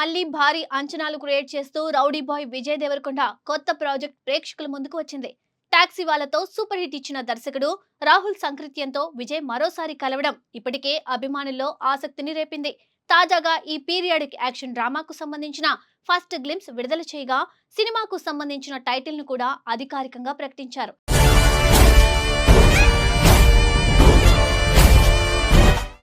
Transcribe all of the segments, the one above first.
మళ్ళీ భారీ అంచనాలు క్రియేట్ చేస్తూ రౌడీ బాయ్ విజయ్ దేవరకొండ కొత్త ప్రాజెక్ట్ ప్రేక్షకుల ముందుకు వచ్చింది. టాక్సీ వాళ్ళతో సూపర్ హిట్ ఇచ్చిన దర్శకుడు రాహుల్ సంకృత్యంతో విజయ్ మరోసారి కలవడం ఇప్పటికే అభిమానుల్లో ఆసక్తిని రేపింది. తాజాగా ఈ పీరియాడిక్ యాక్షన్ డ్రామాకు సంబంధించిన ఫస్ట్ గ్లింప్స్ విడుదల చేయగా సినిమాకు సంబంధించిన టైటిల్ ను కూడా అధికారికంగా ప్రకటించారు.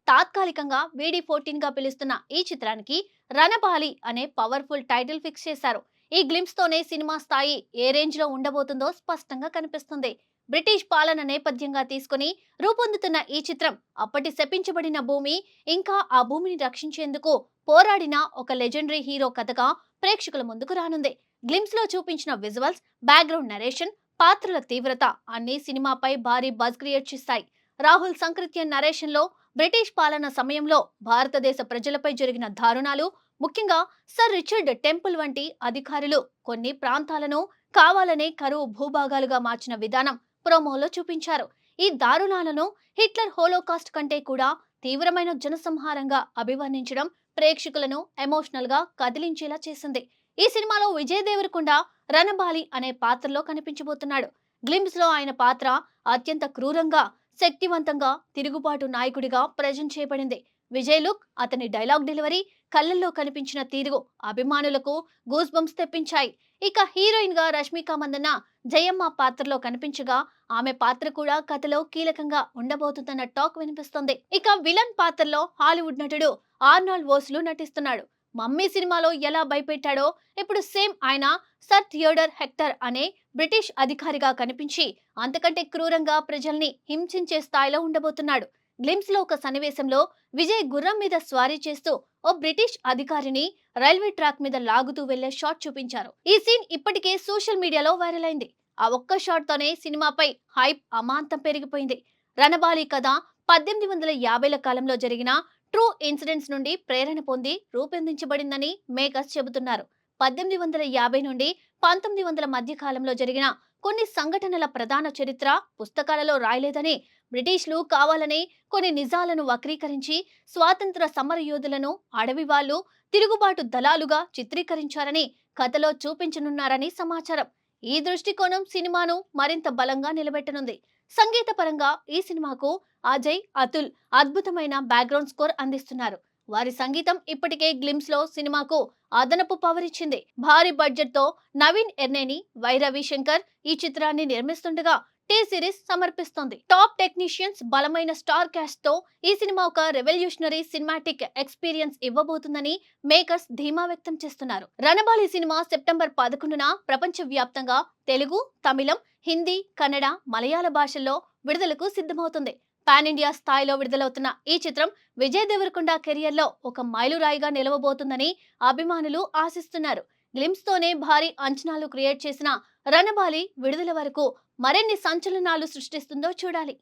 తాత్కాలికంగా VD14 గా పిలుస్తున్న ఈ చిత్రానికి రణబాలి అనే పవర్ఫుల్ టైటిల్ ఫిక్స్ చేశారు. ఈ గ్లింప్స్ తోనే సినిమా స్థాయి ఏ రేంజ్ లో ఉండబోతుందో స్పష్టంగా కనిపిస్తుంది. బ్రిటిష్ పాలన నేపథ్యంగా తీసుకుని రూపొందుతున్న ఈ చిత్రం అప్పటి శపించబడిన భూమి, ఇంకా ఆ భూమిని రక్షించేందుకు పోరాడిన ఒక లెజెండరీ హీరో కథగా ప్రేక్షకుల ముందుకు రానుంది. గ్లింప్స్ లో చూపించిన విజువల్స్, బ్యాక్గ్రౌండ్ నరేషన్, పాత్రల తీవ్రత అన్ని సినిమాపై భారీ బజ్ క్రియేట్ చేస్తాయి. రాహుల్ సంకృత్యన్ నరేషన్ లో బ్రిటిష్ పాలన సమయంలో భారతదేశ ప్రజలపై జరిగిన దారుణాలు, ముఖ్యంగా సర్ రిచర్డ్ టెంపుల్ వంటి అధికారులు కొన్ని ప్రాంతాలను కావాలనే కరువు భూభాగాలుగా మార్చిన విధానం ప్రోమోలో చూపించారు. ఈ దారుణాలను హిట్లర్ హోలోకాస్ట్ కంటే కూడా తీవ్రమైన జనసంహారంగా అభివర్ణించడం ప్రేక్షకులను ఎమోషనల్ గా కదిలించేలా చేసింది. ఈ సినిమాలో విజయ్ దేవరకొండ రణబాలి అనే పాత్రలో కనిపించబోతున్నాడు. గ్లింప్స్ లో ఆయన పాత్ర అత్యంత క్రూరంగా, శక్తివంతంగా, తిరుగుబాటు నాయకుడిగా ప్రజెంట్ చేయబడింది. విజయ్ లుక్, అతని డైలాగ్ డెలివరీ, కళ్ళల్లో కనిపించిన తీరు అభిమానులకు గూస్ బంప్స్ తెప్పించాయి. ఇక హీరోయిన్ గా రష్మిక మందన్న జయమ్మ పాత్రలో కనిపించగా ఆమె పాత్ర కూడా కథలో కీలకంగా ఉండబోతుందన్న టాక్ వినిపిస్తుంది. ఇక విలన్ పాత్రలో హాలీవుడ్ నటుడు ఆర్నాల్డ్ వోస్లు నటిస్తున్నాడు. మమ్మీ సినిమాలో ఎలా భయపెట్టాడో ఇప్పుడు సేమ్ ఆయన సర్ థియోడర్ హెక్టర్ అనే బ్రిటిష్ అధికారిగా కనిపించి అంతకంటే క్రూరంగా ప్రజల్ని హింసించే స్థాయిలో ఉండబోతున్నాడు. గ్లింప్స్ లో ఒక సన్నివేశంలో విజయ్ గుర్రం మీద స్వారీ చేస్తూ ఓ బ్రిటిష్ అధికారిని రైల్వే ట్రాక్ మీద లాగుతూ వెళ్లే షాట్ చూపించారు. ఈ సీన్ ఇప్పటికే సోషల్ మీడియాలో వైరల్ అయింది. ఆ ఒక్క షాట్ తోనే సినిమాపై హైప్ అమాంతం పెరిగిపోయింది. రణబాలి కథ 1850ల కాలంలో జరిగిన ట్రూ ఇన్సిడెంట్స్ నుండి ప్రేరణ పొంది రూపొందించబడిందని మేకర్స్ చెబుతున్నారు. 1850 నుండి 1900 మధ్య కాలంలో జరిగిన కొన్ని సంఘటనల ప్రధాన చరిత్ర పుస్తకాలలో రాయలేదని, బ్రిటిష్లు కావాలని కొన్ని నిజాలను వక్రీకరించి స్వాతంత్ర సమర యోధులను అడవి వాళ్ళు, తిరుగుబాటు దళాలుగా చిత్రీకరించారని కథలో చూపించనున్నారని సమాచారం. ఈ దృష్టికోణం సినిమాను మరింత బలంగా నిలబెట్టనుంది. సంగీత పరంగా ఈ సినిమాకు అజయ్, అతుల్ అద్భుతమైన బ్యాక్గ్రౌండ్ స్కోర్ అందిస్తున్నారు. వారి సంగీతం ఇప్పటికే గ్లింప్స్ లో సినిమాకు అదనపు పవర్ ఇచ్చింది. భారీ బడ్జెట్ తో నవీన్ ఎర్నేని, వై రవిశంకర్ ఈ చిత్రాన్ని నిర్మిస్తుండగా టీ సిరీస్ సమర్పిస్తోంది. టాప్ టెక్నీషియన్స్, బలమైన స్టార్ క్యాస్ట్ తో ఈ సినిమా ఒక రెవల్యూషనరీ సినిమాటిక్ ఎక్స్పీరియన్స్ ఇవ్వబోతుందని మేకర్స్ ధీమా వ్యక్తం చేస్తున్నారు. రణబాలి సినిమా సెప్టెంబర్ 11న ప్రపంచ వ్యాప్తంగా తెలుగు, తమిళం, హిందీ, కన్నడ, మలయాళ భాషల్లో విడుదలకు సిద్ధమవుతుంది. పాన్ ఇండియా స్థాయిలో విడుదలవుతున్న ఈ చిత్రం విజయ్ దేవరకొండ కెరియర్ లో ఒక మైలురాయిగా నిలవబోతుందని అభిమానులు ఆశిస్తున్నారు. గ్లింప్స్ తోనే భారీ అంచనాలు క్రియేట్ చేసిన రణబాలి విడుదల వరకు మరిన్ని సంచలనాలు సృష్టిస్తుందో చూడాలి.